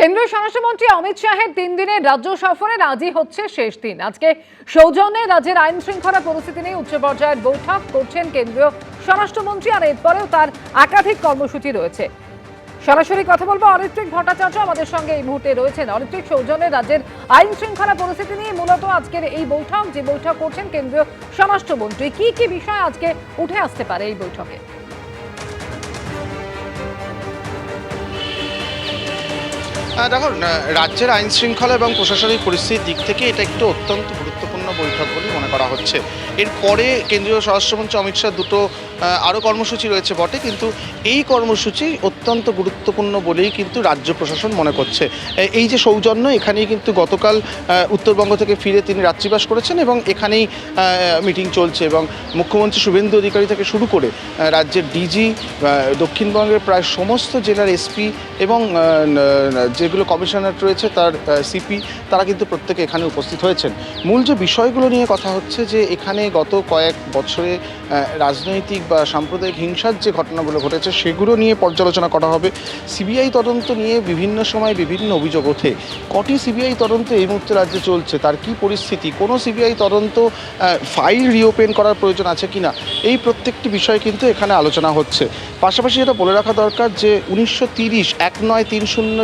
কেন্দ্রীয় স্বরাষ্ট্রমন্ত্রী অমিত শাহের 3 দিনের রাজ্য সফরের আজই হচ্ছে শেষ দিন। আজকে সৌজন্যে রাজ্যের আইন শৃঙ্খলা পরিস্থিতি নিয়ে উচ্চ পর্যায়ের বৈঠক করছেন কেন্দ্রীয় স্বরাষ্ট্রমন্ত্রী, আর এরপরেও তার একাধিক কর্মসূচি রয়েছে। সরাসরি কথা বলবো অরিত্রিক ভট্টাচার্য আমাদের সঙ্গে এই মুহূর্তে রয়েছেন। অরিত্রিক, সৌজন্যে রাজ্যের আইন শৃঙ্খলা পরিস্থিতি নিয়ে মূলত আজকের এই বৈঠক, যে বৈঠক করছেন কেন্দ্রীয় স্বরাষ্ট্রমন্ত্রী, কি কি বিষয় আজকে উঠে আসতে পারে এই বৈঠকে? দেখো, রাজ্যের আইন শৃঙ্খলা এবং প্রশাসনিক পরিস্থিতির দিক থেকে এটা একটু অত্যন্ত গুরুত্বপূর্ণ বৈঠক বলে মনে করা হচ্ছে। এরপরে কেন্দ্রীয় স্বরাষ্ট্রমন্ত্রী অমিত শাহ দুটো আরও কর্মসূচি রয়েছে বটে, কিন্তু এই কর্মসূচি অত্যন্ত গুরুত্বপূর্ণ বলেই কিন্তু রাজ্য প্রশাসন মনে করছে। এই যে সৌজন্য, এখানেই কিন্তু গতকাল উত্তরবঙ্গ থেকে ফিরে তিনি রাত্রিবাস করেছেন এবং এখানেই মিটিং চলছে এবং মুখ্যমন্ত্রী শুভেন্দু অধিকারী থেকে শুরু করে রাজ্যের ডিজি, দক্ষিণবঙ্গের প্রায় সমস্ত জেলার এসপি এবং যেগুলো কমিশনার রয়েছে তার সিপি, তারা কিন্তু প্রত্যেকে এখানে উপস্থিত হয়েছেন। মূল যে বিষয়গুলো নিয়ে কথা হচ্ছে যে এখানে গত কয়েক বছরে রাজনৈতিক বা সাম্প্রদায়িক হিংসার যে ঘটনাগুলো ঘটেছে সেগুলো নিয়ে পর্যালোচনা করা হবে। সিবিআই তদন্ত নিয়ে বিভিন্ন সময় বিভিন্ন অভিযোগ ওঠে। কটি সিবিআই তদন্ত এই মুহূর্তে রাজ্যে চলছে, তার কি পরিস্থিতি, কোনো সিবিআই তদন্ত ফাইল রিওপেন করার প্রয়োজন আছে কিনা, এই প্রত্যেকটি বিষয় কিন্তু এখানে আলোচনা হচ্ছে। পাশাপাশি এটা বলে রাখা দরকার যে 1930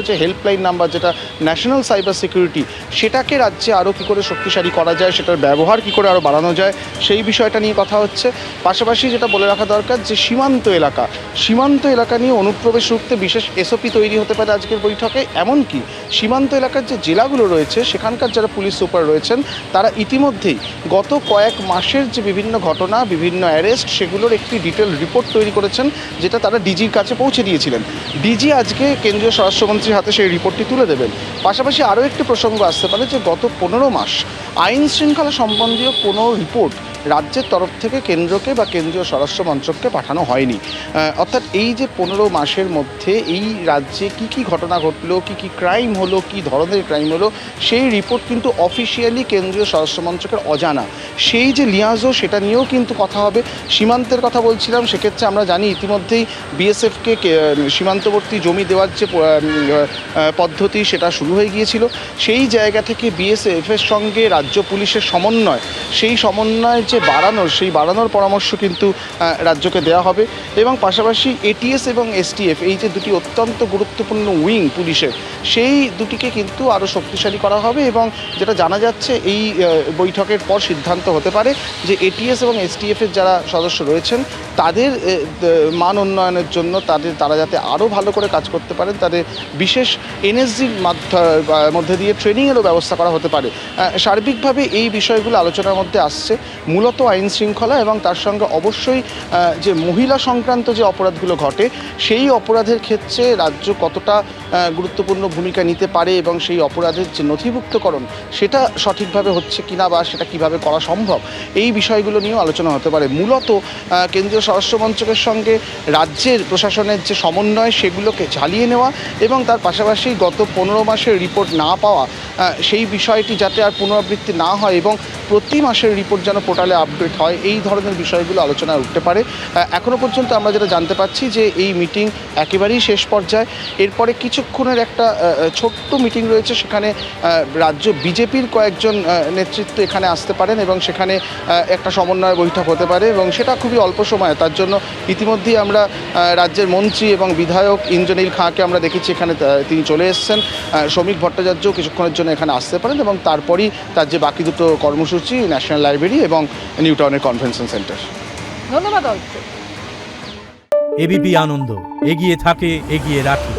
যে হেল্পলাইন নাম্বার, যেটা ন্যাশনাল সাইবার সিকিউরিটি, সেটাকে রাজ্যে আরও কী করে শক্তিশালী করা যায়, সেটার ব্যবহার কী করে আরও বাড়ানো যায়, সেই বিষয়টা নিয়ে কথা হচ্ছে। পাশাপাশি যেটা বলে রাখা দরকার যে সীমান্ত এলাকা নিয়ে অনুপ্রবেশ রুখতে বিশেষ এসওপি তৈরি হতে পারে আজকের বৈঠকে। এমনকি সীমান্ত এলাকার যে জেলাগুলো রয়েছে সেখানকার যারা পুলিশ সুপার রয়েছেন তারা ইতিমধ্যেই গত কয়েক মাসের যে বিভিন্ন ঘটনা, বিভিন্ন অ্যারেস্ট, সেগুলোর একটি ডিটেল রিপোর্ট তৈরি করেছেন, যেটা তারা ডিজির কাছে পৌঁছে দিয়েছিলেন। ডিজি আজকে কেন্দ্রীয় স্বরাষ্ট্রমন্ত্রীর হাতে সেই রিপোর্টটি তুলে দেবেন। পাশাপাশি আরও একটি প্রসঙ্গ আসতে পারে যে গত 15 মাস আইন শৃঙ্খলা সম্বন্ধীয় কোনো রিপোর্ট রাজ্যের তরফ থেকে কেন্দ্রকে বা কেন্দ্রীয় স্বরাষ্ট্র মন্ত্রককে পাঠানো হয়নি। অর্থাৎ এই যে 15 মাসের মধ্যে এই রাজ্যে কি কি ঘটনা ঘটলো, কি কি ক্রাইম হলো, কি ধরনের ক্রাইম হলো, সেই রিপোর্ট কিন্তু অফিসিয়ালি কেন্দ্রীয় স্বরাষ্ট্র মন্ত্রকের অজানা। সেই যে লিয়াজো, সেটা নিয়েও কিন্তু কথা হবে। সীমান্তের কথা বলছিলাম, সেক্ষেত্রে আমরা জানি ইতিমধ্যেই বিএসএফকে সীমান্তবর্তী জমি দেওয়ার যে পদ্ধতি, সেটা শুরু হয়ে গিয়েছিল। সেই জায়গা থেকে বিএসএফের সঙ্গে রাজ্য পুলিশের সমন্বয়, সেই সমন্বয় যে বাড়ানোর পরামর্শ কিন্তু রাজ্যকে দেওয়া হবে। এবং পাশাপাশি এটিএস এবং এসটিএফ, এই যে দুটি অত্যন্ত গুরুত্বপূর্ণ উইং পুলিশের, সেই দুটিকে কিন্তু আরও শক্তিশালী করা হবে। এবং যেটা জানা যাচ্ছে এই বৈঠকের পর সিদ্ধান্ত হতে পারে যে এটিএস এবং এসটিএফের যারা সদস্য রয়েছেন তাদের মান উন্নয়নের জন্য তারা যাতে আরও ভালো করে কাজ করতে পারেন, তাদের বিশেষ এনএসজির মধ্যে দিয়ে ট্রেনিংয়েরও ব্যবস্থা করা হতে পারে। সার্বিকভাবে এই বিষয়গুলো আলোচনার মধ্যে আসছে, মূলত আইন শৃঙ্খলা এবং তার সঙ্গে অবশ্যই যে মহিলা সংক্রান্ত যে অপরাধগুলো ঘটে সেই অপরাধের ক্ষেত্রে রাজ্য কতটা গুরুত্বপূর্ণ ভূমিকা নিতে পারে এবং সেই অপরাধের যে নথিভুক্তকরণ সেটা সঠিকভাবে হচ্ছে কিনা বা সেটা কিভাবে করা সম্ভব, এই বিষয়গুলো নিয়েও আলোচনা হতে পারে। মূলত কেন্দ্রীয় স্বরাষ্ট্র মন্ত্রকের সঙ্গে রাজ্যের প্রশাসনের যে সমন্বয়, সেগুলোকে ঝালিয়ে নেওয়া এবং তার পাশাপাশি গত 15 মাসের রিপোর্ট না পাওয়া, সেই বিষয়টি যাতে আর পুনরাবৃত্তি না হয় এবং প্রতি মাসের রিপোর্ট যেন পোর্টালে আপডেট হয়, এই ধরনের বিষয়গুলো আলোচনায় উঠতে পারে। এখনও পর্যন্ত আমরা যেটা জানতে পারছি যে এই মিটিং একেবারেই শেষ পর্যায়ে। এরপরে কিছুক্ষণের একটা ছোট্ট মিটিং রয়েছে, সেখানে রাজ্য বিজেপির কয়েকজন নেতৃত্ব এখানে আসতে পারেন এবং সেখানে একটা সমন্বয় বৈঠক হতে পারে এবং সেটা খুবই অল্প সময়। তার জন্য ইতিমধ্যেই আমরা রাজ্যের মন্ত্রী এবং বিধায়ক ইন্দ্রনীল খাঁকে আমরা দেখেছি এখানে, তিনি চলে এসেছেন। শ্রমিক ভট্টাচার্য কিছুক্ষণের জন্য এখানে আসতে পারেন এবং তারপরই তার যে বাকি দুটো কর্মসূচি, ন্যাশনাল লাইব্রেরি এবং নিউ টাউনের কনভেনশন সেন্টার। ধন্যবাদ। এবিপি আনন্দ, এগিয়ে থাকে, এগিয়ে রাখে।